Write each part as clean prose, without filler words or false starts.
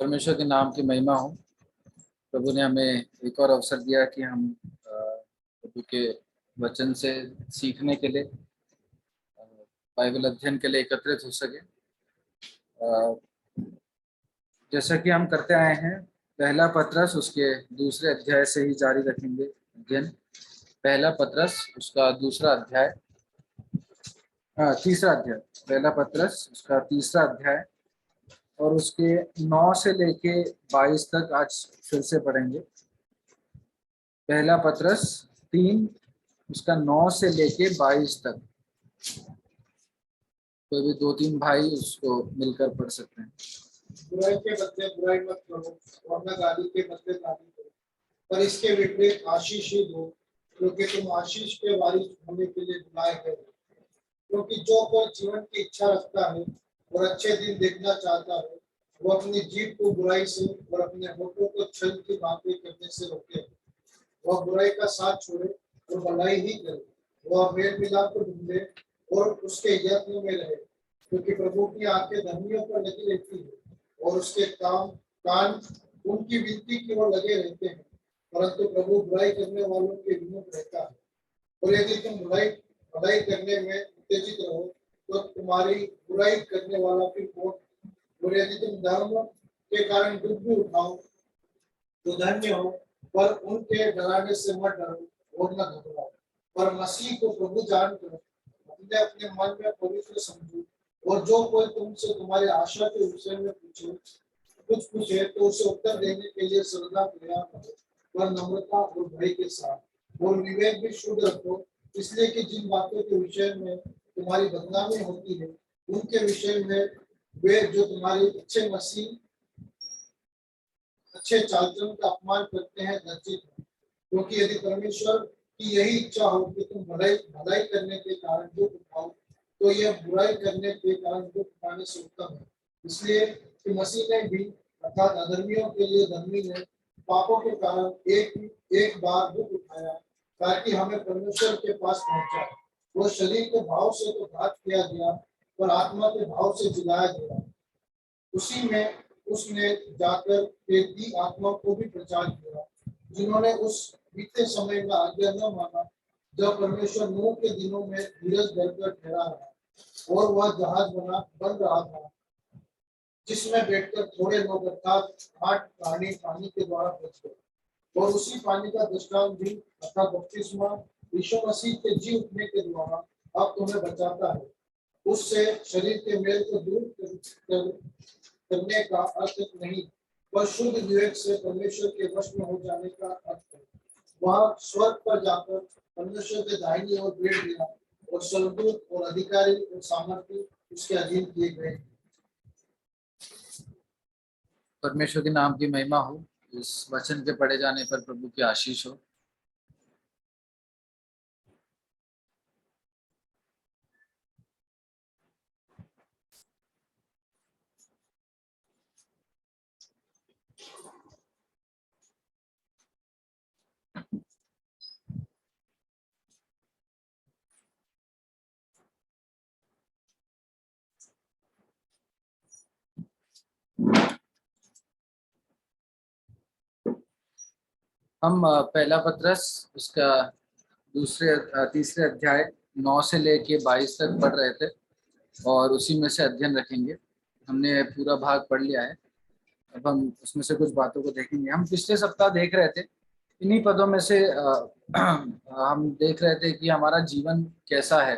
परमेश्वर के नाम की महिमा हो। प्रभु ने हमें एक और अवसर दिया कि हम प्रभु के वचन से सीखने के लिए, बाइबल अध्ययन के लिए एकत्रित हो सके। जैसा कि हम करते आए हैं, पहला पत्रस उसके दूसरे अध्याय से ही जारी रखेंगे अध्ययन। पहला पत्रस उसका दूसरा अध्याय, तीसरा अध्याय, पहला पत्रस उसका तीसरा अध्याय और उसके 9 से लेके 22 तक आज फिर से पढ़ेंगे। पहला पत्रस 3 उसका 9 से लेके 22 तक। कोई भी 2-3 भाई उसको मिलकर पढ़ सकते हैं। बुराई के बदले बुराई मत करो और न गाली के बदले गाली करो, पर इसके विपरीत आशीष ही दो, क्योंकि तुम आशीष के वारिस होने के लिए बुलाए गए हो। क्योंकि जो कोई जीवन की इच्छा रखता है और अच्छे दिन देखना चाहता है, वो अपनी जीभ को बुराई से और अपने होठों को छल की बातें करने से रोके। वह बुराई का साथ छोड़े और भलाई ही करे। वह मेल मिलाप को ढूंढे और उसके यत्न में रहे, क्योंकि प्रभु की आंखें धर्मियों पर लगी रहती है और उसके कान उनकी विनती की ओर लगे रहते हैं, परंतु प्रभु बुराई करने वालों के विमुख रहता है। और यदि तुम भलाई करने में उत्तेजित रहो तो तुम्हारी बुराई करने वाला फिर कौन? और यदि तुम धर्म के कारण दुख भी उठाओ तो धन्य हो, पर उनके डराने से मत डरो और न घबराओ, पर मसीह को प्रभु जानकर अपने अपने मन में पवित्र समझो। और जो कोई तुमसे तुम्हारी आशा के विषय में कुछ पूछे तो उसे उत्तर देने के लिए सदा तैयार रहो, पर नम्रता और भय के साथ। और विवेक भी शुद्ध रखो, इसलिए कि जिन बातों के विषय में तुम्हारी बदनामी होती है उनके विषय में वे जो तुम्हारी अच्छे चालचलन का अपमान करते हैं लज्जित हो। क्योंकि यदि परमेश्वर की यही इच्छा हो कि तुम भलाई करने के कारण दुख उठाओ, तो यह बुराई करने के कारण दुख उठाने से उत्तम है। इसलिए कि मसीह ने भी अर्थात अधर्मियों के लिए धर्मी ने पापों के कारण एक बार दुख उठाया, ताकि हमें परमेश्वर के पास पहुंचाए। वो शरीर के भाव से तो घात किया गया, पर आत्मा के भाव से जिलाया गया। उसी में उसने जाकर दी आत्मा को भी प्रचार किया, जिन्होंने उस बीते समय में आज्ञा न माना, जब परमेश्वर नूह के दिनों में धीरज धरकर ठहरा रहा और वह जहाज बन रहा था, जिसमें बैठकर थोड़े लोग अर्थात 8 प्राणी पानी के द्वारा बच गए। और उसी पानी का दृष्टांत भी अर्थात बपतिस्मा यीशु मसीह के जी उठने के द्वारा अब तुम्हें बचाता है। उससे शरीर के मेल को दूर करने का अर्थ नहीं, पर शुद्ध विवेक से परमेश्वर के वश में हो जाने का अर्थ है। वह स्वर्ग पर जाकर परमेश्वर के दाहिनी ओर बैठ गया और स्वर्गदूत और अधिकारी और सामर्थ्य उसके अधीन किए गए। परमेश्वर के नाम की महिमा हो। इस वचन के पढ़े जाने पर प्रभु की आशीष हो। हम पहला पत्रस उसका तीसरे अध्याय 9 से लेके 22 तक पढ़ रहे थे और उसी में से अध्ययन रखेंगे। हमने पूरा भाग पढ़ लिया है, अब हम उसमें से कुछ बातों को देखेंगे। हम पिछले सप्ताह देख रहे थे, इन्हीं पदों में से हम देख रहे थे कि हमारा जीवन कैसा है।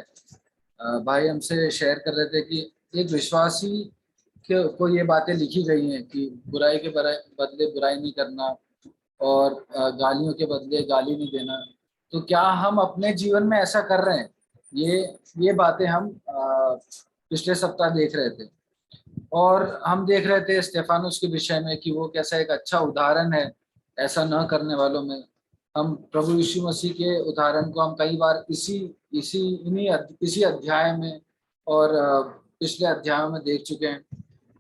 भाई हमसे शेयर कर रहे थे कि एक विश्वासी को ये बातें लिखी गई हैं कि बुराई के बदले बुराई नहीं करना और गालियों के बदले गाली नहीं देना। तो क्या हम अपने जीवन में ऐसा कर रहे हैं? ये बातें हम पिछले सप्ताह देख रहे थे और हम देख रहे थे स्टेफानुस के विषय में कि वो कैसा एक अच्छा उदाहरण है ऐसा न करने वालों में। हम प्रभु यीशु मसीह के उदाहरण को हम कई बार इसी अध्याय में और पिछले अध्यायों में देख चुके हैं।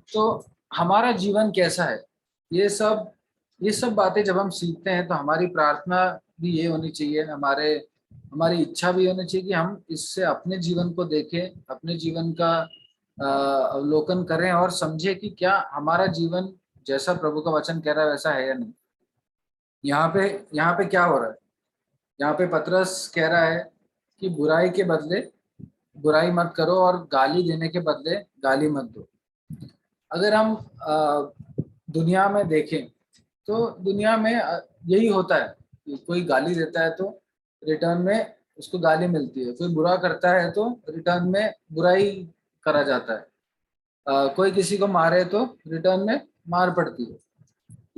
तो हमारा जीवन कैसा है, ये सब बातें जब हम सीखते हैं तो हमारी प्रार्थना भी ये होनी चाहिए, हमारी इच्छा भी होनी चाहिए कि हम इससे अपने जीवन को देखें, अपने जीवन का अवलोकन करें और समझे कि क्या हमारा जीवन जैसा प्रभु का वचन कह रहा है वैसा है या नहीं। यहाँ पे क्या हो रहा है? यहाँ पे पतरस कह रहा है कि बुराई के बदले बुराई मत करो और गाली देने के बदले गाली मत दो। अगर हम दुनिया में देखें तो दुनिया में यही होता है कि कोई गाली देता है तो रिटर्न में उसको गाली मिलती है, कोई बुरा करता है तो रिटर्न में बुराई करा जाता है, कोई किसी को मारे तो रिटर्न में मार पड़ती है,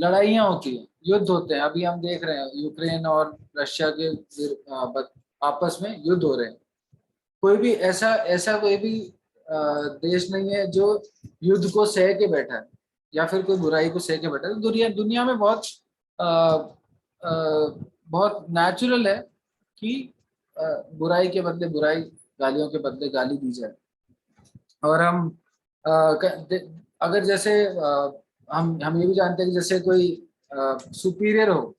लड़ाइयाँ होती हैं, युद्ध होते हैं। अभी हम देख रहे हैं यूक्रेन और रशिया के आपस में युद्ध हो रहे हैं। कोई भी ऐसा ऐसा कोई भी देश नहीं है जो युद्ध को सह के बैठा है या फिर कोई बुराई को सह के बैठा है। तो दुनिया दुनिया में बहुत बहुत नेचुरल है कि बुराई के बदले बुराई, गालियों के बदले गाली दी जाए। और हम अगर जैसे हम ये भी जानते हैं कि जैसे कोई सुपीरियर हो,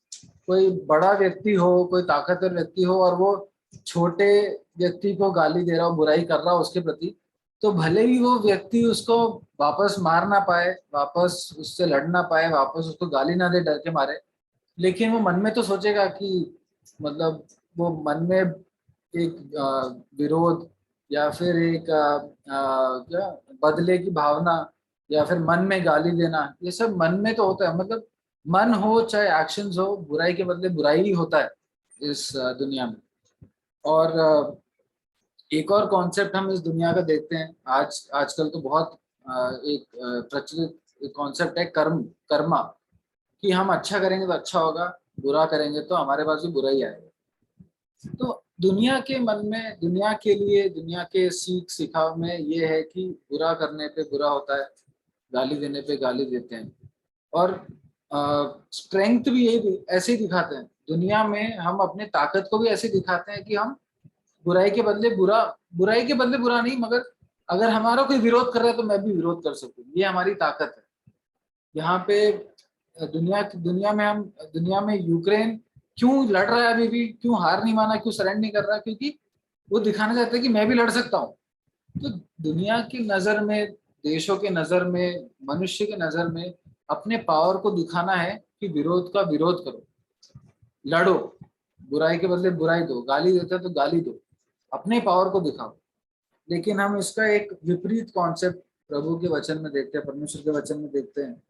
कोई बड़ा व्यक्ति हो, कोई ताकतवर व्यक्ति हो और वो छोटे व्यक्ति को गाली दे रहा हो, बुराई कर रहा हो उसके प्रति, तो भले ही वो व्यक्ति उसको वापस मार ना पाए, वापस उससे लड़ ना पाए, वापस उसको गाली ना दे डर के मारे, लेकिन वो मन में तो सोचेगा कि मतलब वो मन में एक विरोध या फिर एक क्या बदले की भावना या फिर मन में गाली देना, ये सब मन में तो होता है। मतलब मन हो चाहे एक्शंस हो, बुराई के बदले बुराई ही होता है इस दुनिया में। और एक और कॉन्सेप्ट हम इस दुनिया का देखते हैं आजकल तो बहुत एक प्रचलित कॉन्सेप्ट है कर्मा, कि हम अच्छा करेंगे तो अच्छा होगा, बुरा करेंगे तो हमारे पास भी बुरा ही आएगा। तो दुनिया के मन में, दुनिया के लिए, दुनिया के सीख सिखाव में ये है कि बुरा करने पे बुरा होता है, गाली देने पे गाली देते हैं। और स्ट्रेंथ भी यही ऐसे ही दिखाते हैं दुनिया में। हम अपने ताकत को भी ऐसे दिखाते हैं कि हम बुराई के बदले बुरा, बुराई के बदले बुरा नहीं, मगर अगर हमारा कोई विरोध कर रहा है तो मैं भी विरोध कर सकूं, ये हमारी ताकत है। यहाँ पे दुनिया में यूक्रेन क्यों लड़ रहा है अभी भी, क्यों हार नहीं माना, क्यों सरेंडर नहीं कर रहा, क्योंकि वो दिखाना चाहता है कि मैं भी लड़ सकता हूँ। तो दुनिया की नजर में, देशों के नजर में, मनुष्य के नजर में अपने पावर को दिखाना है कि विरोध का विरोध करो, लड़ो, बुराई के बदले बुराई दो, गाली देते हो तो गाली दो, अपने पावर को दिखाओ। लेकिन हम इसका एक विपरीत कॉन्सेप्ट प्रभु के वचन में देखते हैं, परमेश्वर के वचन में देखते हैं।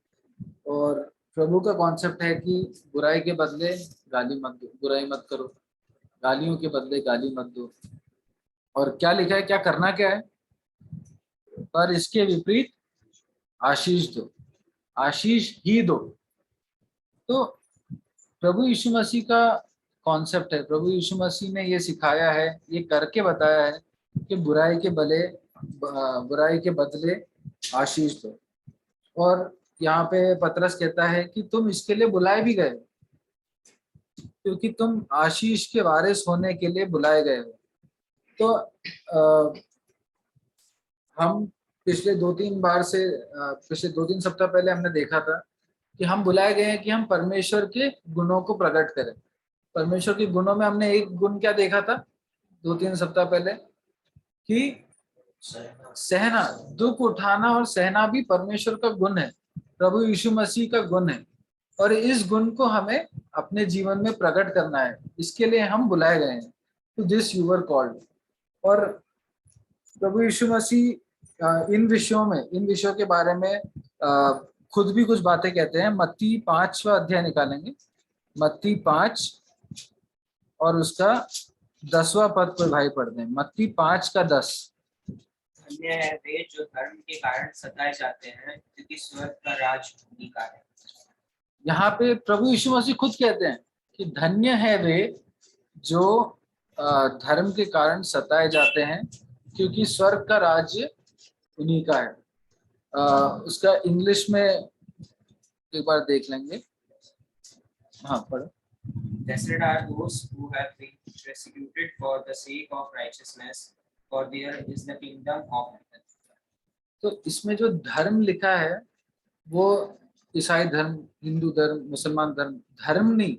और प्रभु का कॉन्सेप्ट है कि बुराई के बदले गाली मत दो, बुराई मत करो, गालियों के बदले गाली मत दो। और क्या लिखा है, क्या करना क्या है, पर इसके विपरीत आशीष दो, आशीष ही दो। तो प्रभु यीशु मसीह का कॉन्सेप्ट है, प्रभु यीशु मसीह ने ये सिखाया है, ये करके बताया है कि बुराई के बदले आशीष दो। और यहाँ पे पतरस कहता है कि तुम इसके लिए बुलाए भी गए, क्योंकि तुम आशीष के वारिस होने के लिए बुलाए गए हो। तो हम पिछले 2-3 सप्ताह पहले हमने देखा था कि हम बुलाए गए हैं कि हम परमेश्वर के गुणों को प्रकट करें। परमेश्वर के गुणों में हमने एक गुण क्या देखा था 2-3 सप्ताह पहले, कि सहना, दुख उठाना और सहना भी परमेश्वर का गुण है, प्रभु यीशु मसीह का गुण है। और इस गुण को हमें अपने जीवन में प्रकट करना है, इसके लिए हम बुलाए गए हैं। To this you were called. और प्रभु यीशु मसीह इन विषयों के बारे में खुद भी कुछ बातें कहते हैं। मत्ती 5वां अध्याय निकालेंगे, मत्ती 5 और उसका 10वां पद पर भाई पढ़ते हैं। मत्ती 5:10। धन्य है वे जो धर्म के कारण सताए जाते हैं, क्योंकि स्वर्ग का राज उन्हीं का है। यहाँ पे प्रभु यीशु मसीह खुद कहते हैं कि धन्य है वे जो धर्म के कारण सताए जाते हैं, क्योंकि स्वर्ग का राज्य उन्हीं का है। उसका इंग्लिश में एक बार देख लेंगे। हाँ पढ़ो। Blessed are those who have been persecuted for the sake of righteousness, for theirs is the kingdom of heaven. तो इसमें जो धर्म लिखा है वो ईसाई धर्म, हिंदू धर्म, मुसलमान धर्म, धर्म नहीं,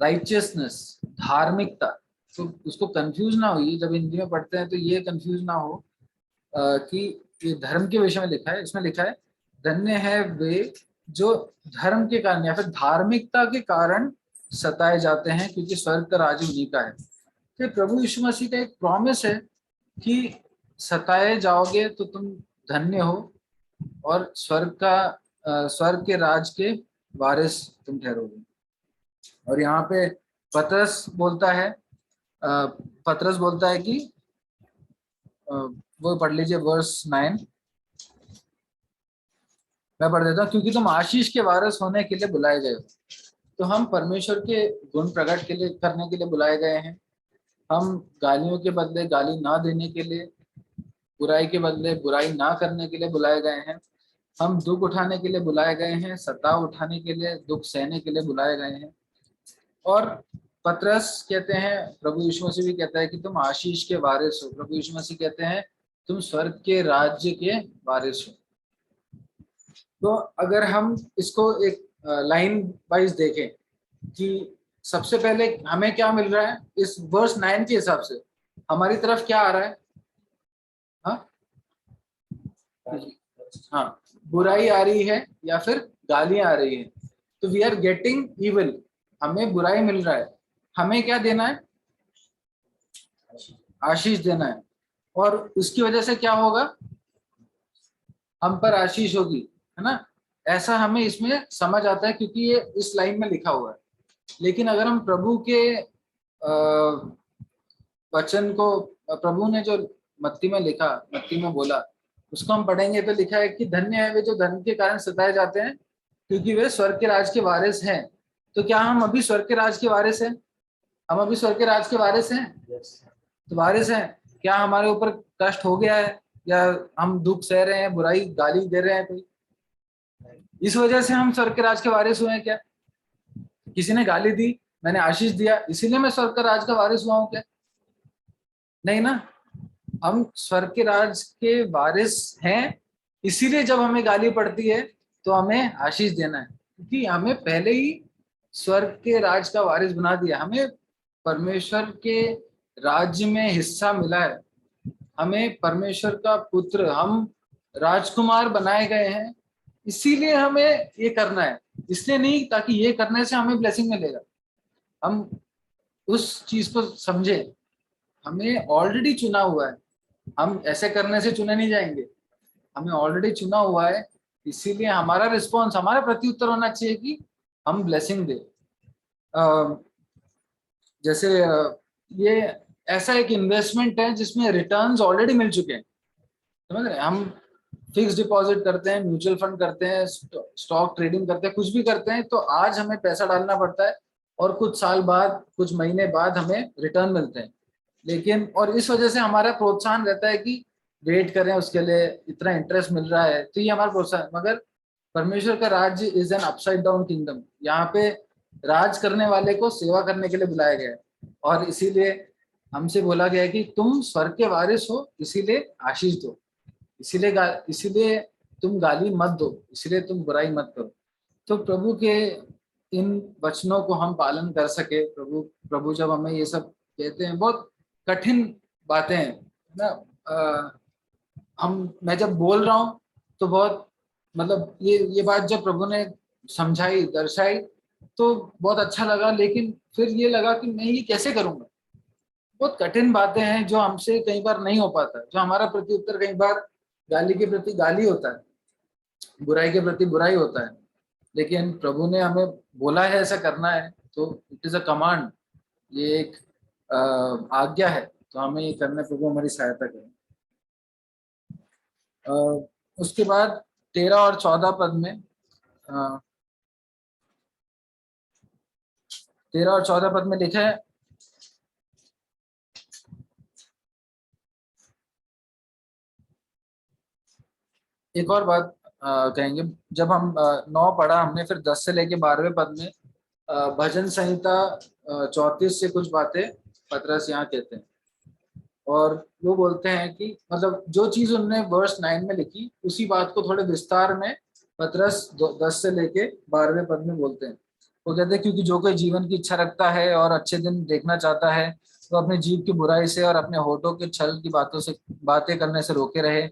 राइचियसनेस, धार्मिकता। तो उसको कंफ्यूज ना हो, जब हिंदी में पढ़ते हैं तो ये कंफ्यूज ना हो कि ये धर्म के विषय में लिखा है। इसमें लिखा है धन्य है वे जो धर्म के कारण या फिर धार्मिकता के कारण सताए जाते हैं, क्योंकि स्वर्ग का राज्य उन्हीं का है। तो प्रभु यीशु मसीह का एक प्रॉमिस है कि सताए जाओगे तो तुम धन्य हो और स्वर्ग के राज के वारिस तुम ठहरोगे। और यहाँ पे पतरस बोलता है कि वो पढ़ लीजिए वर्स 9, मैं पढ़ देता हूँ। क्योंकि तुम आशीष के वारिस होने के लिए बुलाए गए हो। तो हम परमेश्वर के गुण प्रकट करने के लिए बुलाए गए हैं। हम गालियों के बदले गाली ना देने के लिए, बुराई के बदले बुराई ना करने के लिए बुलाए गए हैं। हम दुख उठाने के लिए बुलाए गए हैं, सताव उठाने के लिए, दुख सहने के लिए बुलाए गए हैं। और पतरस कहते हैं, प्रभु यीशु मसीह भी कहता है कि तुम आशीष के वारिस हो। प्रभु यीशु मसीह कहते हैं तुम स्वर्ग के राज्य के वारिस हो। तो अगर हम इसको एक लाइन वाइज देखें कि सबसे पहले हमें क्या मिल रहा है इस वर्स 9 के हिसाब से, हमारी तरफ क्या आ रहा है? हाँ, बुराई आ रही है या फिर गालियां आ रही है। तो वी आर गेटिंग इविल, हमें बुराई मिल रहा है। हमें क्या देना है? आशीष देना है। और उसकी वजह से क्या होगा? हम पर आशीष होगी, है ना? ऐसा हमें इसमें समझ आता है क्योंकि ये इस लाइन में लिखा हुआ है। लेकिन अगर हम प्रभु के वचन को, प्रभु ने जो मत्ती में लिखा, मत्ती में बोला, उसको हम पढ़ेंगे तो लिखा है कि धन्य है वे जो धर्म के कारण सताए जाते हैं, क्योंकि वे स्वर्ग के राज के वारिस हैं। तो क्या हम अभी स्वर्ग के राज के वारिस हैं? हम अभी स्वर्ग के राज के वारिस हैं? तो वारिस हैं। क्या हमारे ऊपर कष्ट हो गया है या हम दुख सह रहे हैं, बुराई गाली दे रहे हैं कोई, इस वजह से हम स्वर्ग के राज के वारिस हुए हैं क्या? किसी ने गाली दी, मैंने आशीष दिया, इसीलिए मैं स्वर्ग का राज का वारिस हुआ हूं क्या? नहीं ना। हम स्वर्ग के राज के वारिस हैं, इसीलिए जब हमें गाली पड़ती है तो हमें आशीष देना है, क्योंकि हमें पहले ही स्वर्ग के राज का वारिस बना दिया। हमें परमेश्वर के राज्य में हिस्सा मिला है। हमें परमेश्वर का पुत्र, हम राजकुमार बनाए गए हैं। इसीलिए हमें ये करना है, इसलिए नहीं ताकि ये करने से हमें ब्लेसिंग मिलेगा। हम उस चीज को समझे, हमें ऑलरेडी चुना हुआ है। हम ऐसे करने से चुने नहीं जाएंगे, हमें ऑलरेडी चुना हुआ है। इसीलिए हमारा रिस्पॉन्स, हमारा प्रत्युत्तर होना चाहिए कि हम ब्लेसिंग दे। जैसे ये ऐसा एक इन्वेस्टमेंट है जिसमें रिटर्न्स ऑलरेडी मिल चुके हैं, समझ रहे हैं? हम फिक्स डिपॉजिट करते हैं, म्यूचुअल फंड करते हैं, स्टॉक ट्रेडिंग करते हैं, कुछ भी करते हैं, तो आज हमें पैसा डालना पड़ता है और कुछ साल बाद, कुछ महीने बाद हमें रिटर्न मिलते हैं। लेकिन और इस वजह से हमारा प्रोत्साहन रहता है कि वेट करें उसके लिए, इतना इंटरेस्ट मिल रहा है, तो ये हमारा प्रोत्साहन। मगर परमेश्वर का राज्य is an upside down kingdom. यहाँ पे राज करने वाले को सेवा करने के लिए बुलाया गया है, और इसीलिए हमसे बोला गया है कि तुम स्वर्ग के वारिस हो, इसीलिए आशीष दो, इसीलिए तुम गाली मत दो, इसीलिए तुम बुराई मत करो। तो प्रभु के इन वचनों को हम पालन कर सके। प्रभु जब हमें ये सब कहते हैं, बहुत कठिन बातें हैं ना, मैं जब बोल रहा हूँ तो बहुत, मतलब ये बात जब प्रभु ने समझाई, दर्शाई, तो बहुत अच्छा लगा। लेकिन फिर ये लगा कि मैं ये कैसे करूंगा। बहुत कठिन बातें हैं जो हमसे कई बार नहीं हो पाता, जो हमारा प्रत्युत्तर कई बार गाली के प्रति गाली होता है, बुराई के प्रति बुराई होता है। लेकिन प्रभु ने हमें बोला है ऐसा करना है, तो इट इज अ कमांड, ये एक आज्ञा है, तो हमें ये करने प्रभु हमारी सहायता करें। उसके बाद 13 और 14 पद में 13 और 14 पद में लिखा है, एक और बात कहेंगे। जब हम 9 पढ़ा हमने, फिर 10 से लेके 12वें पद में भजन संहिता 34 से कुछ बातें पतरस यहाँ कहते हैं, और वो बोलते हैं कि मतलब जो चीज उन्होंने वर्स 9 में लिखी, उसी बात को थोड़े विस्तार में पतरस 10 से लेके 12वें पद में बोलते हैं। वो कहते हैं क्योंकि जो कोई जीवन की इच्छा रखता है और अच्छे दिन देखना चाहता है, तो अपने जीव की बुराई से और अपने होठों के छल की बातें करने से रोके रहे।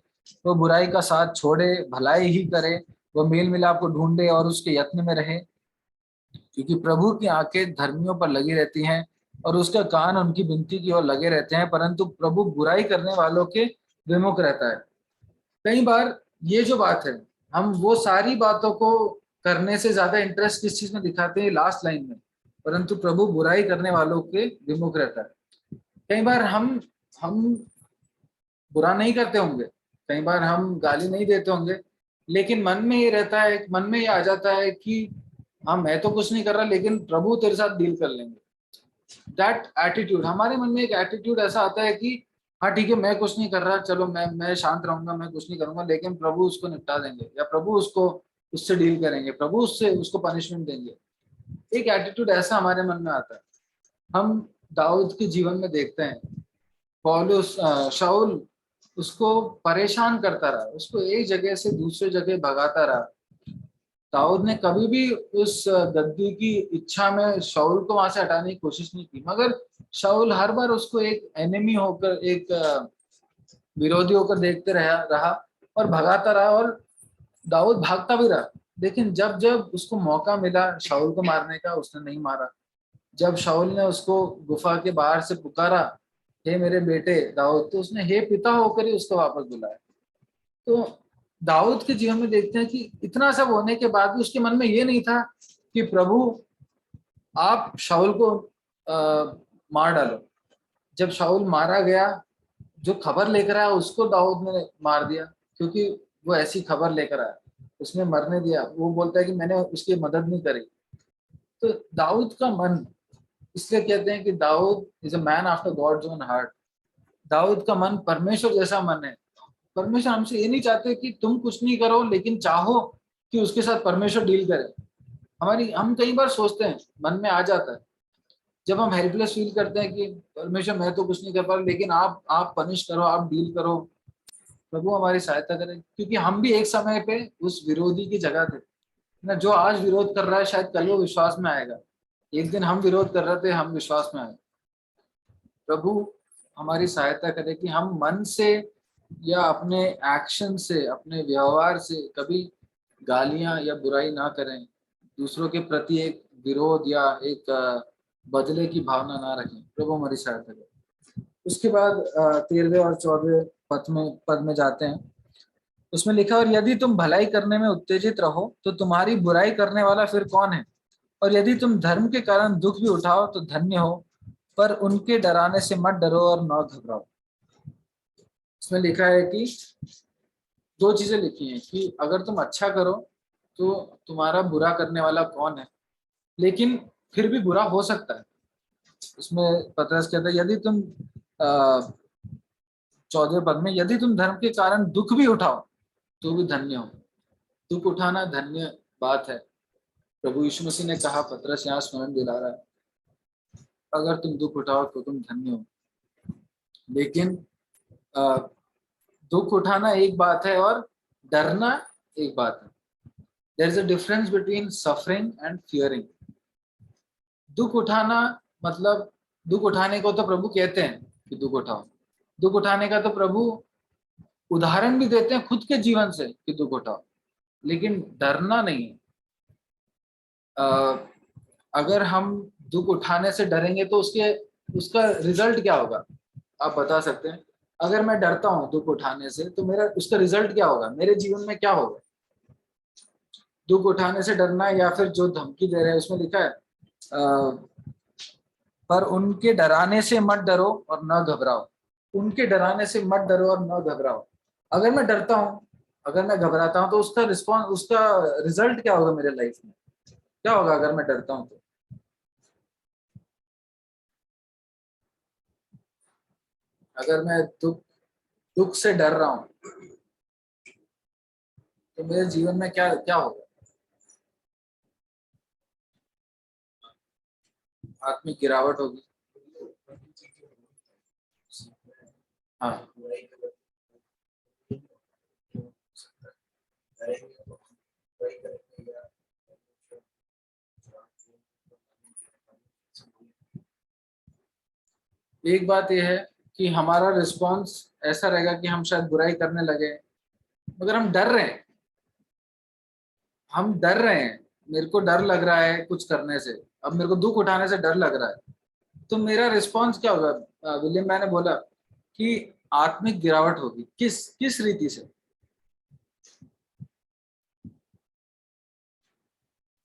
तो बुराई का साथ छोड़े, भलाई ही करे, वह मेल मिलाप को ढूंढे और उसके यत्न में रहे, क्योंकि प्रभु की आंखें धर्मियों पर लगी रहती हैं और उसका कान उनकी विनती की ओर लगे रहते हैं, परंतु प्रभु बुराई करने वालों के विमुख रहता है। कई बार ये जो बात है, हम वो सारी बातों को करने से ज्यादा इंटरेस्ट किस चीज में दिखाते हैं, लास्ट लाइन में, परंतु प्रभु बुराई करने वालों के विमुख रहता है। कई बार हम बुरा नहीं करते होंगे, कई बार हम गाली नहीं देते होंगे, लेकिन मन में ये रहता है, मन में ये आ जाता है कि हाँ मैं तो कुछ नहीं कर रहा, लेकिन प्रभु तेरे साथ डील कर लेंगे। दैट एटीट्यूड, हमारे मन में एक एटीट्यूड ऐसा आता है कि हाँ ठीक है मैं कुछ नहीं कर रहा, चलो मैं शांत रहूंगा, मैं कुछ नहीं करूंगा, लेकिन प्रभु उसको निपटा देंगे, या प्रभु उसको उससे डील करेंगे, प्रभु उसको पनिशमेंट देंगे। एक एटीट्यूड ऐसा हमारे मन में आता है। हम दाऊद के जीवन में देखते हैं, पौलुस शाऊल उसको परेशान करता रहा, उसको एक जगह से दूसरे जगह भगाता रहा। दाऊद ने कभी भी उस गद्दी की इच्छा में शाऊल को वहां से हटाने की कोशिश नहीं की, मगर शाऊल हर बार उसको एक एनिमी होकर, एक विरोधी होकर देखते रहा और भगाता रहा, और दाऊद भागता भी रहा। लेकिन जब जब उसको मौका मिला शाऊल को मारने का, उसने नहीं मारा। जब शाऊल ने उसको गुफा के बाहर से पुकारा, हे मेरे बेटे दाऊद, तो उसने हे पिता होकर ही उसको वापस बुलाया। तो दाऊद के जीवन में देखते हैं कि इतना सब होने के बाद भी उसके मन में ये नहीं था कि प्रभु आप शाऊल को मार डालो। जब शाऊल मारा गया, जो खबर लेकर आया उसको दाऊद ने मार दिया, क्योंकि वो ऐसी खबर लेकर आया, उसने मरने दिया। वो बोलता है कि मैंने उसकी मदद नहीं करी। तो दाऊद का मन, इसलिए कहते हैं कि Daud is a man after God's own heart. Daud का मन परमेश्वर जैसा मन है। परमेश्वर हमसे ये नहीं चाहते कि तुम कुछ नहीं करो, लेकिन चाहो कि उसके साथ परमेश्वर डील करे। हम कई बार सोचते हैं, मन में आ जाता है, जब हम हेल्पलेस फील करते हैं कि परमेश्वर मैं तो कुछ नहीं कर पा रहा, लेकिन आप पनिश करो, आप डील करो, प्रभु हमारी सहायता करें। क्योंकि हम भी एक समय पे उस विरोधी की जगह थे ना, जो आज विरोध कर रहा है शायद कल वो विश्वास में आएगा। एक दिन हम विरोध कर रहे थे, हम विश्वास में आए। प्रभु हमारी सहायता करे कि हम मन से या अपने एक्शन से, अपने व्यवहार से कभी गालियां या बुराई ना करें, दूसरों के प्रति एक विरोध या एक बदले की भावना ना रखें। प्रभु हमारी सहायता करे। उसके बाद 13वें और 14वें पद में जाते हैं। उसमें लिखा, और यदि तुम भलाई करने में उत्तेजित रहो तो तुम्हारी बुराई करने वाला फिर कौन है, और यदि तुम धर्म के कारण दुख भी उठाओ तो धन्य हो, पर उनके डराने से मत डरो और न घबराओ। इसमें लिखा है कि दो चीजें लिखी हैं कि अगर तुम अच्छा करो तो तुम्हारा बुरा करने वाला कौन है, लेकिन फिर भी बुरा हो सकता है। उसमें पतरस कहता है, यदि तुम 14वें पद में, यदि तुम धर्म के कारण दुख भी उठाओ तो भी धन्य हो। दुख उठाना धन्य बात है। प्रभु यीशु मसीह ने कहा, पतरस यहाँ स्मरण दिला रहा है, अगर तुम दुख उठाओ तो तुम धन्य हो। लेकिन दुख उठाना एक बात है और डरना एक बात है। There is a difference between suffering and fearing. दुख उठाना मतलब, दुख उठाने को तो प्रभु कहते हैं कि दुख उठाओ। दुख उठाने का तो प्रभु उदाहरण भी देते हैं खुद के जीवन से कि दुख उठाओ, लेकिन डरना नहीं है। अगर हम दुख उठाने से डरेंगे तो उसका रिजल्ट क्या होगा, आप बता सकते हैं? अगर मैं डरता हूं दुख उठाने से तो मेरा उसका रिजल्ट क्या होगा, मेरे जीवन में क्या होगा? दुख उठाने से डरना, या फिर जो धमकी दे रहे हैं उसमें लिखा है पर उनके डराने से मत डरो और न घबराओ। उनके डराने से मत डरो और न घबराओ। अगर मैं डरता हूं, अगर मैं घबराता हूं, तो उसका रिस्पॉन्स, उसका रिजल्ट क्या होगा मेरे लाइफ में? क्या होगा अगर मैं डरता हूं तो? अगर मैं दुख से डर रहा हूं तो मेरे जीवन में क्या क्या होगा? आत्मिक गिरावट होगी। हाँ, एक बात यह है कि हमारा रिस्पॉन्स ऐसा रहेगा कि हम शायद बुराई करने लगे, मगर हम डर रहे हैं। हम डर रहे हैं, मेरे को डर लग रहा है कुछ करने से, अब मेरे को दुख उठाने से डर लग रहा है, तो मेरा रिस्पॉन्स क्या होगा? विलियम मैंने बोला कि आत्मिक गिरावट होगी। किस किस रीति से?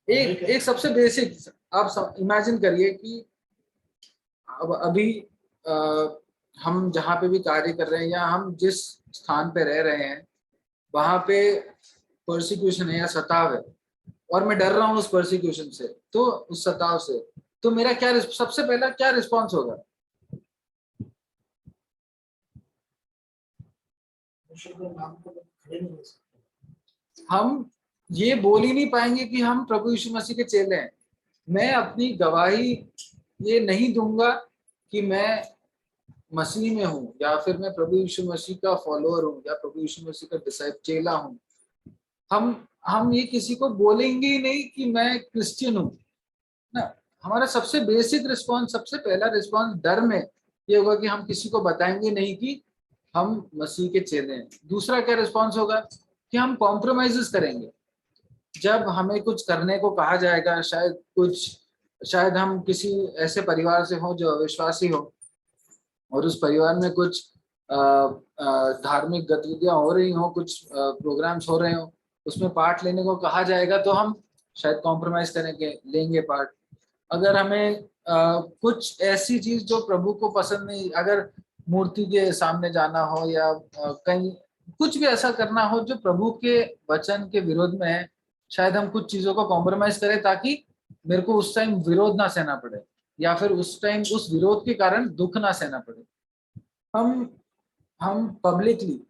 एक एक सबसे बेसिक, आप इमेजिन करिए कि अब अभी आ, हम जहाँ पे भी कार्य कर रहे हैं या हम जिस स्थान पे रह रहे हैं वहां पे प्रोसिक्यूशन है या सताव है, और मैं डर रहा हूँ उस प्रोसिक्यूशन से, तो उस सताव से, तो मेरा क्या सबसे पहला क्या रिस्पॉन्स होगा? हम ये बोल ही नहीं पाएंगे कि हम प्रभु यीशु मसीह के चेले हैं। मैं अपनी गवाही ये नहीं दूंगा कि मैं मसीह में हूँ या फिर मैं प्रभु यीशु मसीह का फॉलोअर हूँ या प्रभु यीशु मसीह का डिसाइपल चेला हूँ। हम ये किसी को बोलेंगे ही नहीं कि मैं क्रिश्चियन हूँ ना। हमारा सबसे बेसिक रिस्पॉन्स, सबसे पहला रिस्पॉन्स डर में ये होगा कि हम किसी को बताएंगे नहीं कि हम मसीह के चेले हैं। दूसरा क्या रिस्पॉन्स होगा कि हम कॉम्प्रोमाइजेस करेंगे। जब हमें कुछ करने को कहा जाएगा, शायद हम किसी ऐसे परिवार से हो जो अविश्वासी हो और उस परिवार में कुछ धार्मिक गतिविधियां हो रही हो, कुछ प्रोग्राम्स हो रहे हो, उसमें पार्ट लेने को कहा जाएगा तो हम शायद कॉम्प्रोमाइज करेंगे, लेंगे पार्ट। अगर हमें कुछ ऐसी चीज जो प्रभु को पसंद नहीं, अगर मूर्ति के सामने जाना हो या कहीं कुछ भी ऐसा करना हो जो प्रभु के वचन के विरोध में है, शायद हम कुछ चीजों को कॉम्प्रोमाइज करें ताकि मेरे को उस टाइम विरोध ना सहना पड़े या फिर उस टाइम उस विरोध के कारण दुख ना सहना पड़े। हम हम पब्लिकली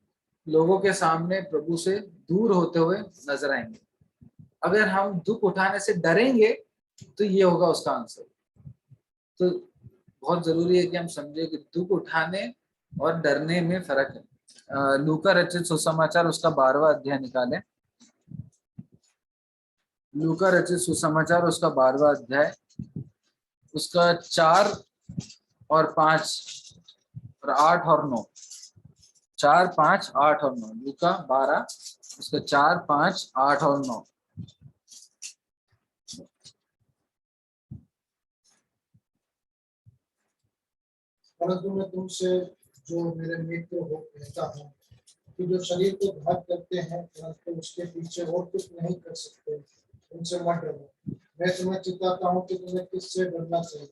लोगों के सामने प्रभु से दूर होते हुए नजर आएंगे। अगर हम दुख उठाने से डरेंगे तो ये होगा उसका आंसर। तो बहुत जरूरी है कि हम समझे कि दुख उठाने और डरने में फर्क है। लूका रचित सुसमाचार उसका 12वां अध्याय निकालें। लूका रचित सुसमाचार उसका 12वां अध्याय, उसका 4 और 5 और 8 और 9, 4, 5, 8 और 9, लूका 12 उसका 4, 5, 8 और 9। परंतु मैं तुमसे जो मेरे मित्र हो कहता हूँ कि जो शरीर को घात करते हैं परंतु उसके पीछे और कुछ नहीं कर सकते, उनसे मत डरो। मैं तुम्हें चिताता हूँ कि तुम्हें किससे डरना चाहिए।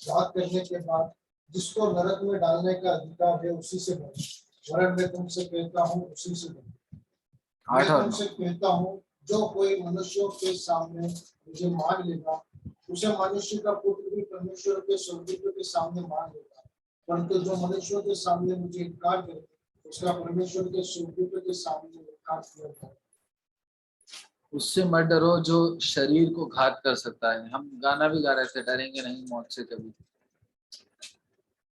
घात करने के बाद जिसको नरक में डालने का अधिकार है उसी से डरो, वरन मैं तुमसे कहता हूँ उसी से डरो। मैं तुमसे कहता हूँ जो कोई मनुष्यों के सामने मुझे मान लेगा उसे मनुष्य का पुत्र भी परमेश्वर के स्वर्गदूतों के सामने मान लेगा। परंतु जो मनुष्यों के सामने मुझे इनकार करे उसका परमेश्वर के स्वर्गदूतों के सामने इनकार किया जाए। उससे मत डरो जो शरीर को घात कर सकता है। हम गाना भी गा रहे थे, डरेंगे नहीं मौत से कभी।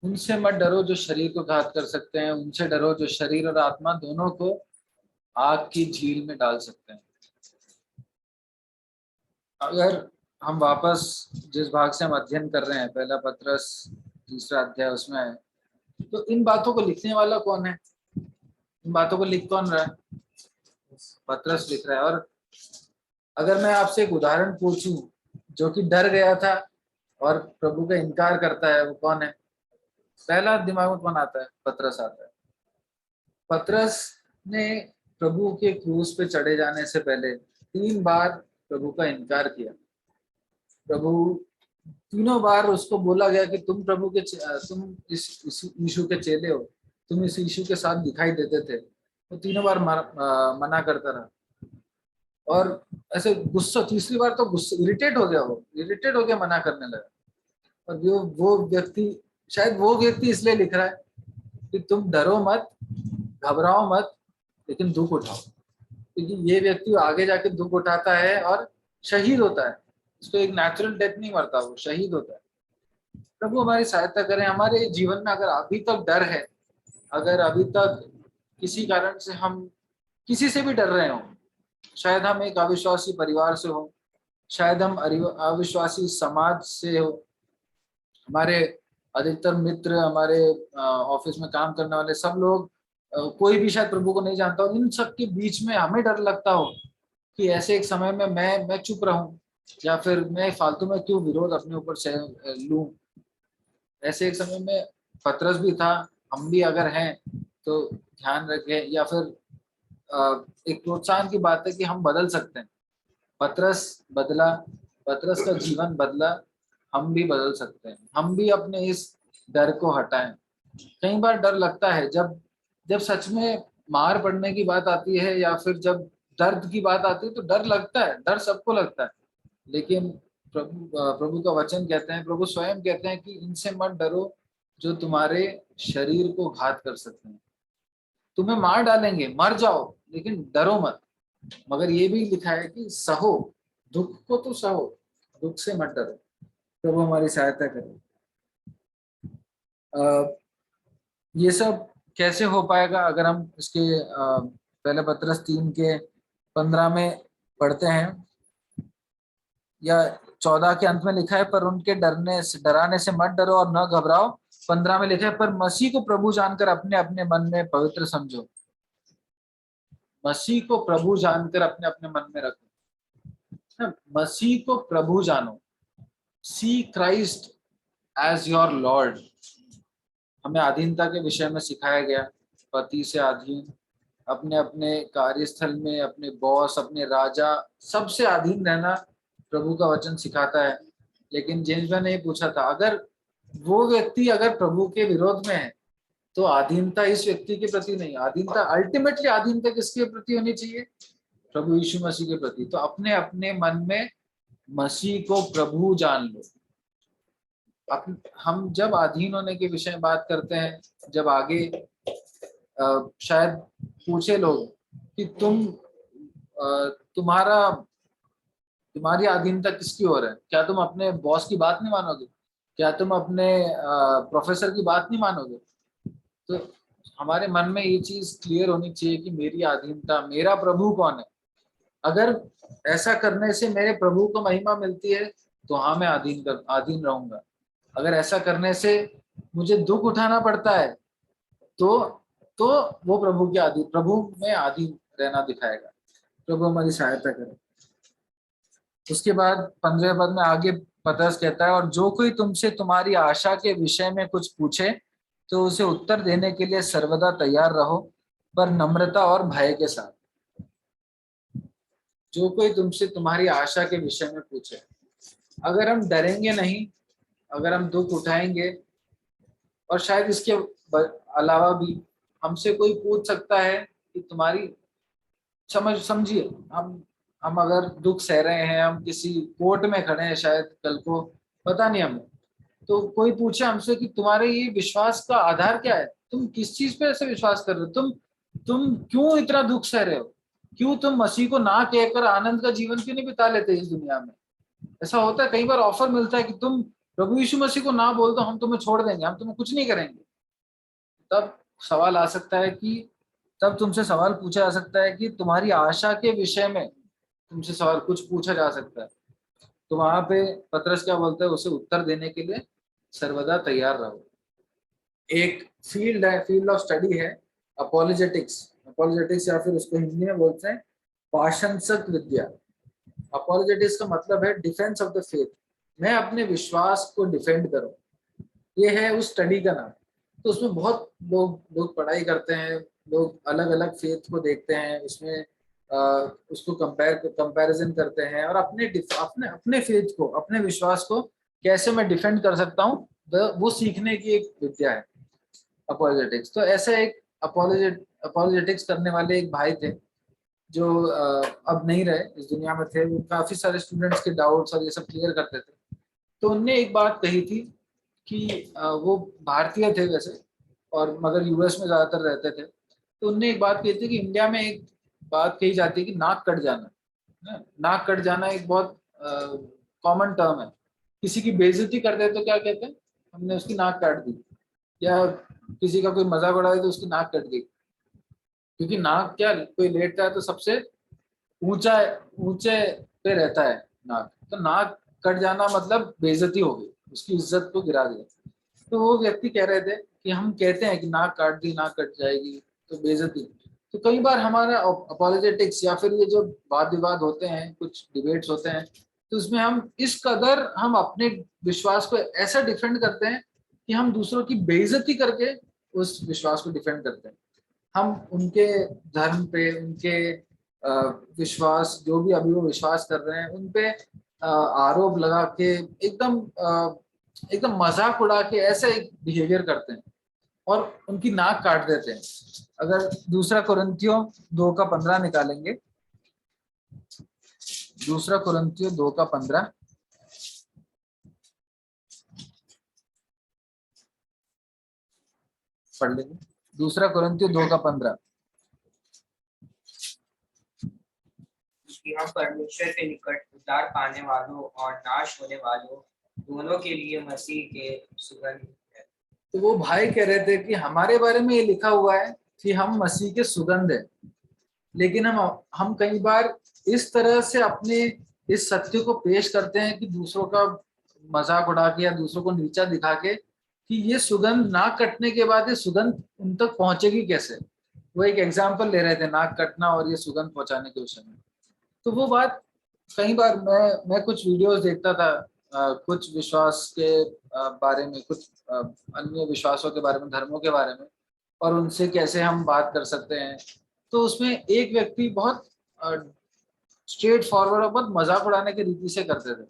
उनसे मत डरो जो शरीर को घात कर सकते हैं, उनसे डरो जो शरीर और आत्मा दोनों को आग की झील में डाल सकते हैं। अगर हम वापस जिस भाग से हम अध्ययन कर रहे हैं, पहला पत्रस 3 अध्याय, उसमें है, तो इन बातों को लिखने वाला कौन है? इन बातों को लिख कौन रहा है? पत्रस लिख रहा है। और अगर मैं आपसे एक उदाहरण पूछूं जो कि डर गया था और प्रभु का इनकार करता है, वो कौन है? पहला दिमाग में कौन आता है? पत्रस आता है। पत्रस ने प्रभु के क्रूस पे चढ़े जाने से पहले 3 बार प्रभु का इनकार किया। प्रभु तीनों बार उसको बोला गया कि तुम तुम इस यीशु के चेले हो, तुम इस यीशु के साथ दिखाई देते थे। वो तीनों बार मना करता रहा। और ऐसे गुस्सा, तीसरी बार तो गुस्सा, इरिटेट हो गया, वो इरिटेट हो गया, मना करने लगा। और वो व्यक्ति, शायद वो व्यक्ति इसलिए लिख रहा है कि तुम डरो मत, घबराओ मत, लेकिन दुख उठाओ। क्योंकि ये व्यक्ति आगे जाके दुख उठाता है और शहीद होता है। उसको एक नेचुरल डेथ नहीं मरता, वो शहीद होता है। प्रभु हमारी सहायता करें। हमारे जीवन में अगर अभी तक डर है, अगर अभी तक किसी कारण से हम किसी से भी डर रहे हो, शायद हम एक अविश्वासी परिवार से हो, शायद हम अविश्वासी समाज से हो, हमारे अधिकतर मित्र, हमारे ऑफिस में काम करने वाले सब लोग, कोई भी शायद प्रभु को नहीं जानता, और इन सब के बीच में हमें डर लगता हो कि ऐसे एक समय में मैं चुप रहूं, या फिर मैं फालतू में क्यों विरोध अपने ऊपर से लूं। ऐसे एक समय में पतरस भी था, हम भी अगर हैं तो ध्यान रखें, या फिर एक प्रोत्साहन की बात है कि हम बदल सकते हैं। पतरस बदला, पतरस का जीवन बदला, हम भी बदल सकते हैं। हम भी अपने इस डर को हटाएं। कई बार डर लगता है, जब जब सच में मार पड़ने की बात आती है या फिर जब दर्द की बात आती है तो डर लगता है, डर सबको लगता है। लेकिन प्रभु का वचन कहते हैं, प्रभु स्वयं कहते हैं कि इनसे मत डरो जो तुम्हारे शरीर को घात कर सकते हैं। तुम्हें मार डालेंगे, मर जाओ, लेकिन डरो मत। मगर ये भी लिखा है कि सहो, दुख को तो सहो, दुख से मत डरो। प्रभु हमारी सहायता करे। ये सब कैसे हो पाएगा अगर हम इसके पहले पत्रस 3:15 में पढ़ते हैं, या 14 के अंत में लिखा है, पर उनके डराने से मत डरो और न घबराओ। 15 में लिखा है, पर मसीह को प्रभु जानकर अपने अपने मन में पवित्र समझो। मसीह को प्रभु जानकर अपने अपने मन में रखो। मसीह को प्रभु जानो, सी क्राइस्ट एज योर लॉर्ड। हमें अधीनता के विषय में सिखाया गया, पति से अधीन, अपने अपने कार्यस्थल में अपने बॉस, अपने राजा, सबसे अधीन रहना प्रभु का वचन सिखाता है। लेकिन जेम्स ने पूछा था, अगर वो व्यक्ति अगर प्रभु के विरोध में है तो अधीनता इस व्यक्ति के प्रति नहीं, अधीनता अल्टीमेटली अधीनता किसके प्रति होनी चाहिए? प्रभु यीशु मसीह के प्रति। तो अपने अपने मन में मसीह को प्रभु जान लो। हम जब अधीन होने के विषय में बात करते हैं, जब आगे शायद पूछे लोग कि तुम्हारी अधीनता किसकी ओर है? क्या तुम अपने बॉस की बात नहीं मानोगे? क्या तुम अपने प्रोफेसर की बात नहीं मानोगे? तो हमारे मन में ये चीज क्लियर होनी चाहिए कि मेरी अधीनता, मेरा प्रभु कौन है। अगर ऐसा करने से मेरे प्रभु को महिमा मिलती है तो हाँ, मैं अधीन रहूंगा। अगर ऐसा करने से मुझे दुख उठाना पड़ता है तो वो प्रभु में अधीन रहना दिखाएगा। प्रभु हमारी सहायता करे। उसके बाद 15वें पद में आगे पतरस कहता है, और जो कोई तुमसे तुम्हारी आशा के विषय में कुछ पूछे तो उसे उत्तर देने के लिए सर्वदा तैयार रहो, पर नम्रता और भय के साथ। जो कोई तुमसे तुम्हारी आशा के विषय में पूछे, अगर हम डरेंगे नहीं, अगर हम दुख उठाएंगे, और शायद इसके अलावा भी हमसे कोई पूछ सकता है कि तुम्हारी समझिए, हम अगर दुख सह रहे हैं, हम किसी कोर्ट में खड़े हैं, शायद कल को पता नहीं हमें, तो कोई पूछे हमसे कि तुम्हारे ये विश्वास का आधार क्या है, तुम किस चीज पे ऐसे विश्वास कर रहे हो, तुम क्यों इतना दुख सह रहे हो, क्यों तुम मसीह को ना कहकर आनंद का जीवन क्यों नहीं बिता लेते इस दुनिया में? ऐसा होता है, कई बार ऑफर मिलता है कि तुम प्रभु यीशु मसीह को ना बोल दो, हम तुम्हें छोड़ देंगे, हम तुम्हें कुछ नहीं करेंगे। तब सवाल आ सकता है कि तब तुमसे सवाल पूछा जा सकता है कि तुम्हारी आशा के विषय में तुमसे सवाल कुछ पूछा जा सकता है। तो वहां पे पतरस क्या बोलता है? उसे उत्तर देने के लिए सर्वदा तैयार रहो। एक फील्ड है, फील्ड ऑफ स्टडी है अपोलोजेटिक्स, या फिर उसको हिंदी में बोलते हैं पाशंसक विद्या। अपोलोजेटिक्स का मतलब है डिफेंस ऑफ द फेथ। मैं अपने विश्वास को डिफेंड करूं, ये है उस स्टडी का नाम। तो उसमें बहुत लोग पढ़ाई करते हैं, लोग अलग अलग फेथ को देखते हैं, उसमें उसको कंपैरिजन करते हैं, और अपने अपने फेथ को, अपने विश्वास को कैसे मैं डिफेंड कर सकता हूँ, वो सीखने की एक विद्या है अपोलोजेटिक्स। तो ऐसे एक अपोलोजेटिक्स करने वाले एक भाई थे जो अब नहीं रहे, इस दुनिया में थे। वो काफी सारे स्टूडेंट्स के डाउट्स और ये सब क्लियर करते थे। तो उनने एक बात कही थी कि वो भारतीय थे वैसे, और मगर यूएस में ज्यादातर रहते थे। तो उनने एक बात कही थी कि इंडिया में एक बात कही जाती है कि नाक कट जाना, नाक कट जाना एक बहुत कॉमन टर्म है। किसी की बेइज्जती कर दे तो क्या कहते हैं? हमने उसकी नाक काट दी। या किसी का कोई मजाक उड़ा दे तो उसकी नाक कट गई। क्योंकि नाक क्या, कोई लेटता है तो सबसे ऊंचे पे रहता है नाक, तो नाक कट जाना मतलब बेइज्जती हो गई, उसकी इज्जत को गिरा दिया। तो वो व्यक्ति कह रहे थे कि हम कहते हैं कि नाक काट दी, नाक कट जाएगी तो बेइज्जती, तो कई बार हमारा अपोलोजेटिक्स या फिर ये जो वाद विवाद होते हैं, कुछ डिबेट्स होते हैं, तो उसमें हम इस कदर हम अपने विश्वास को ऐसा डिफेंड करते हैं कि हम दूसरों की बेइज्जती करके उस विश्वास को डिफेंड करते हैं। हम उनके धर्म पे, उनके विश्वास, जो भी अभी वो विश्वास कर रहे हैं, उन पे आरोप लगा के एकदम मजाक उड़ा के ऐसे बिहेवियर करते हैं और उनकी नाक काट देते हैं। अगर दूसरा कुरिन्थियों 2:15 निकालेंगे, दूसरा कुरिन्थियों 2:15 पढ़ लेंगे। दूसरा कुरिन्थियों 2:15। कि हम परमेश्वर के निकट उद्धार पाने वालों और नाश होने वालों दोनों के लिए मसीह के सुगंध है। तो वो भाई कह रहे थे कि हमारे बारे में ये लिखा हुआ है कि हम मसीह के सुगंध है, लेकिन हम कई बार इस तरह से अपने इस सत्य को पेश करते हैं कि दूसरों का मजाक उड़ा के या दूसरों को नीचा दिखा के कि ये सुगंध नाक कटने के बाद ये सुगंध उन तक पहुंचेगी कैसे। वो एक एग्जाम्पल ले रहे थे नाक कटना और ये सुगंध पहुंचाने के विषय में। तो वो बात कई बार मैं कुछ वीडियोस देखता था, कुछ विश्वास के बारे में, कुछ अन्य विश्वासों के बारे में, धर्मों के बारे में, और उनसे कैसे हम बात कर सकते हैं। तो उसमें एक व्यक्ति बहुत स्ट्रेट फॉरवर्ड और बहुत मजाक उड़ाने की रीति से करते थे,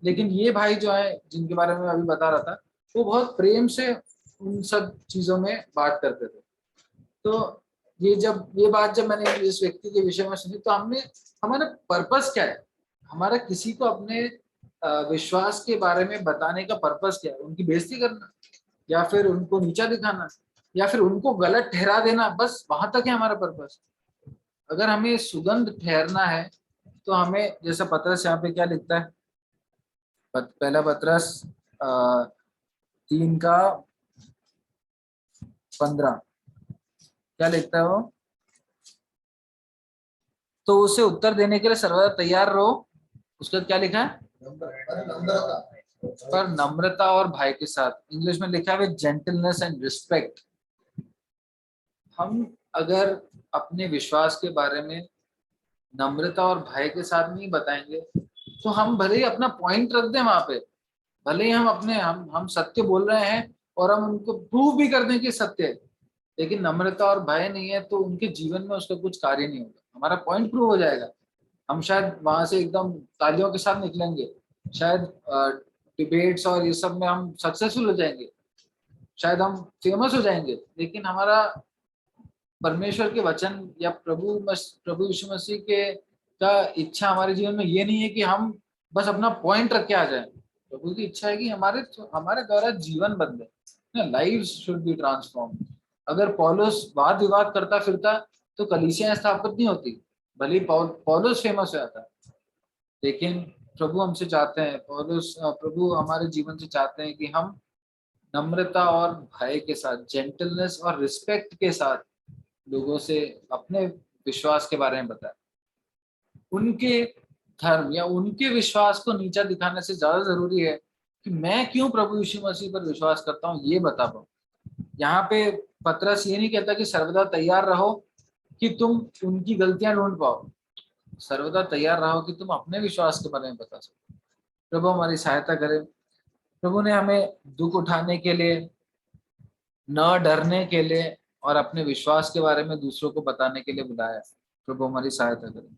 लेकिन ये भाई जो है जिनके बारे में अभी बता रहा था, वो बहुत प्रेम से उन सब चीजों में बात करते थे। तो ये बात जब मैंने इस व्यक्ति के विषय में सुनी, तो हमारा पर्पस क्या है, हमारा किसी को अपने विश्वास के बारे में बताने का पर्पस क्या है? उनकी बेइज्जती करना, या फिर उनको नीचा दिखाना, या फिर उनको गलत ठहरा देना, बस वहां तक है हमारा पर्पस। अगर हमें सुगंध ठहरना है तो हमें, जैसा पतरस यहाँ पे क्या लिखता है, पहला पतरस 3:15 क्या लिखता है वो? तो उसे उत्तर देने के लिए सर्वदा तैयार रहो। उसका क्या लिखा है? पर नम्रता और भय के साथ। इंग्लिश में लिखा है विद जेंटलनेस एंड रिस्पेक्ट। हम अगर अपने विश्वास के बारे में नम्रता और भय के साथ नहीं बताएंगे, तो हम भले ही अपना पॉइंट रख दें वहां पे, भले ही हम सत्य बोल रहे हैं और हम उनको प्रूव भी कर दें कि सत्य है, लेकिन नम्रता और भय नहीं है तो उनके जीवन में उसका कुछ कार्य नहीं होगा। हमारा पॉइंट प्रूव हो जाएगा, हम शायद वहां से एकदम तालियों के साथ निकलेंगे, शायद डिबेट्स और ये सब में हम सक्सेसफुल हो जाएंगे, शायद हम फेमस हो जाएंगे, लेकिन हमारा परमेश्वर के वचन या प्रभु यीशु मसीह के का इच्छा हमारे जीवन में ये नहीं है कि हम बस अपना पॉइंट रख के आ जाएं। प्रभु की इच्छा है कि हमारे द्वारा जीवन बदले, लाइव्स शुड बी ट्रांसफॉर्म। अगर पौलुस वाद विवाद करता फिरता तो कलीसियां स्थापित नहीं होती, भले ही पौलुस फेमस हो जाता, लेकिन प्रभु हमसे चाहते हैं, प्रभु हमारे जीवन से चाहते हैं कि हम नम्रता और भय के साथ, जेंटलनेस और रिस्पेक्ट के साथ लोगों से अपने विश्वास के बारे में बताएं। उनके धर्म या उनके विश्वास को नीचा दिखाने से ज्यादा जरूरी है कि मैं क्यों प्रभु यीशु मसीह पर विश्वास करता हूँ ये बता पाऊं। यहाँ पे पतरस ये नहीं कहता कि सर्वदा तैयार रहो कि तुम उनकी गलतियां ढूंढ पाओ, सर्वदा तैयार रहो कि तुम अपने विश्वास के बारे में बता सको। प्रभु हमारी सहायता करे। प्रभु ने हमें दुख उठाने के लिए, न डरने के लिए और अपने विश्वास के बारे में दूसरों को बताने के लिए बुलाया। प्रभु हमारी सहायता करे।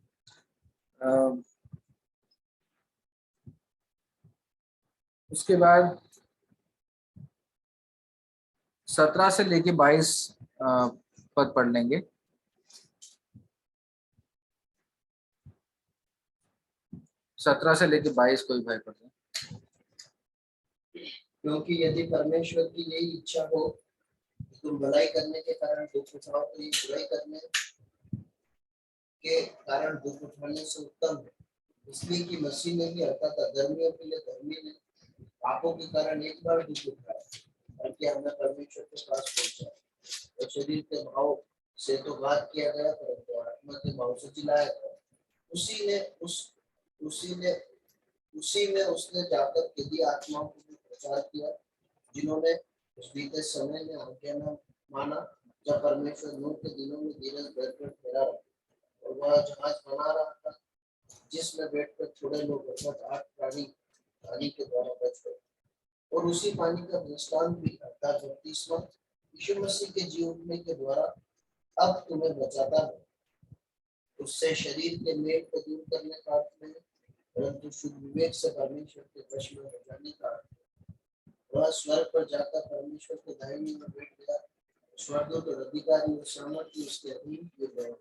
उसके बाद 17 से लेके 22 पद पढ़ लेंगे। 17 से लेके 22 कोई भाई पढ़ लें। क्योंकि यदि परमेश्वर की यही इच्छा हो तुम भलाई करने के कारण दुख उठाओ, तो ये बुराई करने के कारण दुख उठाने से उत्तम है, इसलिए कि मसीह ने भी अर्थात अधर्मियों के लिए धर्मी ने पापों के कारण एक बार दुख उठाया, ताकि हमें परमेश्वर के पास पहुंचाए। और शरीर के भाव से तो घात किया गया, परंतु आत्मा के भाव से जिलाया गया। उसी में उसने जाकर यदि आत्माओं को प्रचार किया, जिन्होंने उस बीते समय में आज्ञा न माना, जब परमेश्वर नूह के दिनों में धीरज बैठकर ठहरा और वह जहाज बना रहा था जिसमें बैठकर थोड़े लोग अर्थात 8 प्राणी पानी के द्वारा बच गए। और उसी पानी का दृष्टांत भी अर्थात बपतिस्मा यीशु मसीह के जी उठने के द्वारा अब तुम्हें बचाता है। उससे शरीर के मेल को दूर करने का अर्थ नहीं, परंतु शुद्ध विवेक से परमेश्वर के वश में हो जाने का अर्थ है। वह स्वर्ग पर जाकर परमेश्वर के दाहिने में बैठ गया। स्वर्गदूत और अधिकारी और सामर्थ्य उसके अधीन किए गए।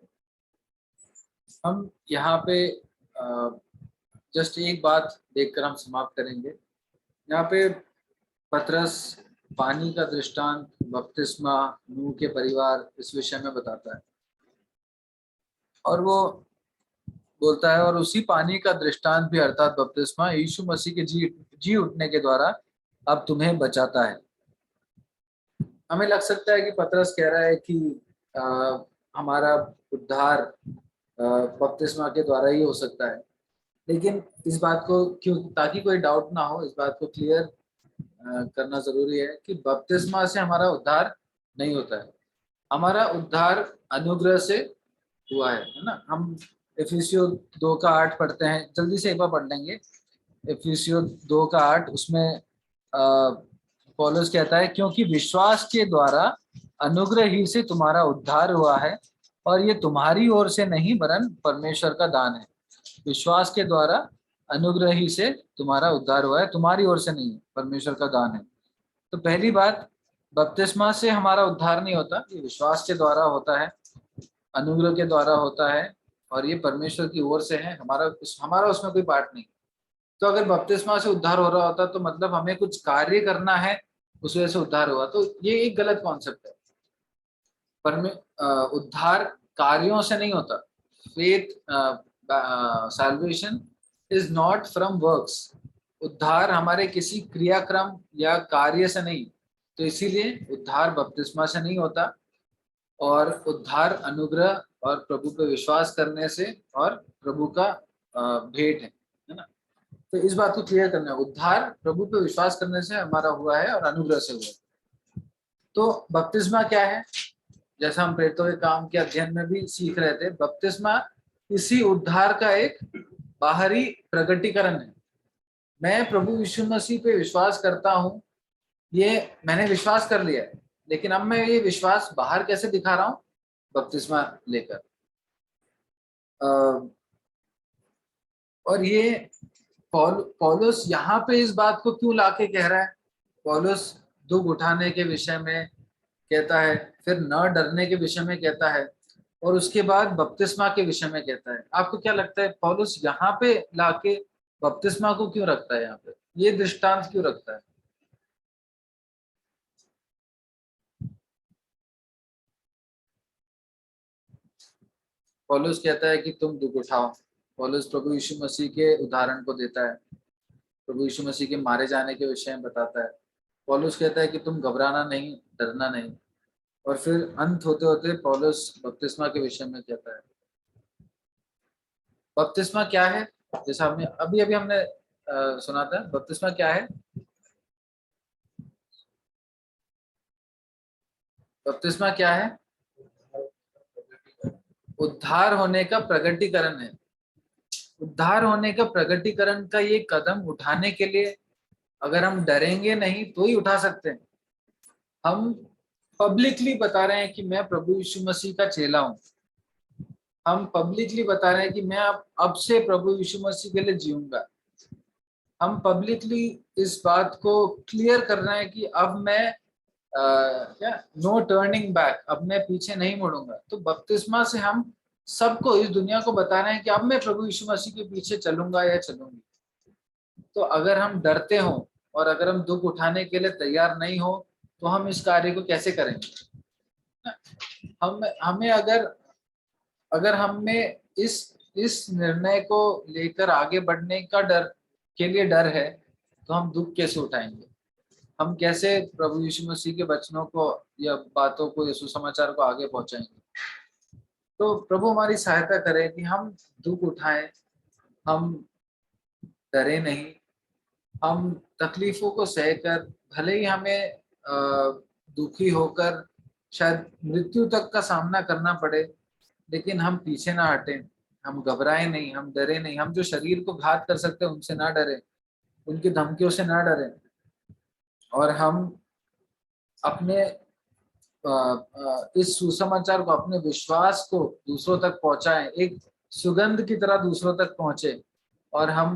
हम यहाँ पे जस्ट एक बात देखकर हम समाप्त करेंगे। यहाँ पे पतरस पानी का दृष्टांत, बपतिस्मा, नूह के परिवार, इस विषय में बताता है और वो बोलता है और उसी पानी का दृष्टांत भी अर्थात बपतिस्मा यीशु मसीह के जी उठने के द्वारा अब तुम्हें बचाता है। हमें लग सकता है कि पतरस कह रहा है कि हमारा उद्धार बपतिस्मा के द्वारा ही हो सकता है, लेकिन इस बात को क्यों, ताकि कोई डाउट ना हो, इस बात को क्लियर करना जरूरी है कि बपतिस्मा से हमारा उद्धार नहीं होता है। हमारा उद्धार अनुग्रह से हुआ है ना। हम इफिसियो 2 का 8 पढ़ते हैं, जल्दी से एक बार पढ़ लेंगे। इफिसियो 2 का 8, उसमें पौलुस कहता है क्योंकि विश्वास के द्वारा अनुग्रह ही से तुम्हारा उद्धार हुआ है और ये तुम्हारी ओर से नहीं वरन परमेश्वर का दान है। विश्वास के द्वारा अनुग्रह ही से तुम्हारा उद्धार हुआ है, तुम्हारी ओर से नहीं, परमेश्वर का दान है। तो पहली बात, बपतिस्मा से हमारा उद्धार नहीं होता, ये विश्वास के द्वारा होता है, अनुग्रह के द्वारा होता है और ये परमेश्वर की ओर से है। हमारा उसमें कोई पार्ट नहीं। तो अगर बपतिस्मा से उद्धार हो रहा होता तो मतलब हमें कुछ कार्य करना है, उस वजह से उद्धार हुआ, तो ये एक गलत कॉन्सेप्ट है। उद्धार कार्यों से नहीं होता। Faith, salvation is not from works. उद्धार हमारे किसी क्रियाक्रम या कार्य से नहीं, तो इसीलिए उद्धार बपतिस्मा से नहीं होता और उद्धार अनुग्रह और प्रभु पे विश्वास करने से और प्रभु का भेंट है ना। तो इस बात को क्लियर करना है, उद्धार प्रभु पे विश्वास करने से हमारा हुआ है और अनुग्रह से हुआ है। तो बपतिस्मा क्या है, जैसा हम प्रेरितों के काम के अध्ययन में भी सीख रहे थे, बपतिस्मा इसी उद्धार का एक बाहरी प्रकटीकरण है। मैं प्रभु यीशु मसीह पे विश्वास करता हूँ, ये मैंने विश्वास कर लिया है, लेकिन अब मैं ये विश्वास बाहर कैसे दिखा रहा हूँ, बपतिस्मा लेकर। और ये पौलुस यहाँ पे इस बात को क्यों लाके कह रहा है। पौलुस दुख उठाने के विषय में कहता है, फिर न डरने के विषय में कहता है और उसके बाद बपतिस्मा के विषय में कहता है। आपको क्या लगता है पौलुस यहाँ पे लाके बपतिस्मा को क्यों रखता है, यहाँ पे ये दृष्टांत क्यों रखता है? पौलुस कहता है कि तुम दुख उठाओ। पौलुस प्रभु यीशु मसीह के उदाहरण को देता है, प्रभु यीशु मसीह के मारे जाने के विषय में बताता है। पौलुस कहता है कि तुम घबराना नहीं, डरना नहीं, और फिर अंत होते होते पौलुस बपतिस्मा के विषय में कहता है। बपतिस्मा क्या है, जैसा हमने अभी अभी हमने सुना था, बपतिस्मा क्या है? बपतिस्मा क्या है? उद्धार होने का प्रकटीकरण है। उद्धार होने का प्रकटीकरण का ये कदम उठाने के लिए अगर हम डरेंगे नहीं तो ही उठा सकते हैं। हम पब्लिकली बता रहे हैं कि मैं प्रभु यीशु मसीह का चेला हूं। हम पब्लिकली बता रहे हैं कि मैं अब से प्रभु यीशु मसीह के लिए जीऊंगा। हम पब्लिकली इस बात को क्लियर कर रहे हैं कि अब मैं क्या, नो टर्निंग बैक, अब मैं पीछे नहीं मुड़ूंगा। तो बपतिस्मा से हम सबको, इस दुनिया को बता रहे हैं कि अब मैं प्रभु यीशु मसीह के पीछे चलूंगा या चलूंगी। तो अगर हम डरते हो और अगर हम दुख उठाने के लिए तैयार नहीं हो तो हम इस कार्य को कैसे करेंगे? हमें अगर हमें इस निर्णय को लेकर आगे बढ़ने का डर है तो हम दुख कैसे उठाएंगे? हम कैसे प्रभु यीशु मसीह के वचनों को या बातों को, या सुसमाचार को आगे पहुंचाएंगे? तो प्रभु हमारी सहायता करे कि हम दुख उठाएं, हम डरे नहीं, हम तकलीफों को सहकर, भले ही हमें दुखी होकर शायद मृत्यु तक का सामना करना पड़े, लेकिन हम पीछे ना हटें, हम घबराए नहीं, हम डरे नहीं, हम जो शरीर को घात कर सकते हैं उनसे ना डरे, उनकी धमकियों से ना डरे, और हम अपने इस सुसमाचार को, अपने विश्वास को दूसरों तक पहुंचाएं, एक सुगंध की तरह दूसरों तक पहुंचे। और हम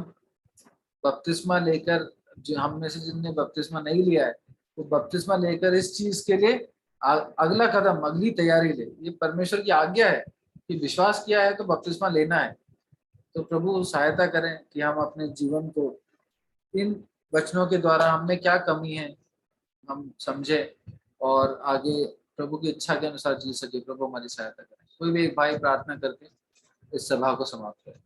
बपतिस्मा लेकर, जो हम में से जिनने बपतिस्मा नहीं लिया है, वो बपतिस्मा लेकर इस चीज के लिए अगला कदम, अगली तैयारी ले। ये परमेश्वर की आज्ञा है कि विश्वास किया है तो बपतिस्मा लेना है। तो प्रभु सहायता करें कि हम अपने जीवन को इन वचनों के द्वारा हम में क्या कमी है हम समझे और आगे प्रभु की इच्छा के अनुसार जी सके। प्रभु हमारी सहायता करें। कोई भी एक भाई प्रार्थना करके इस सभा को समाप्त करें।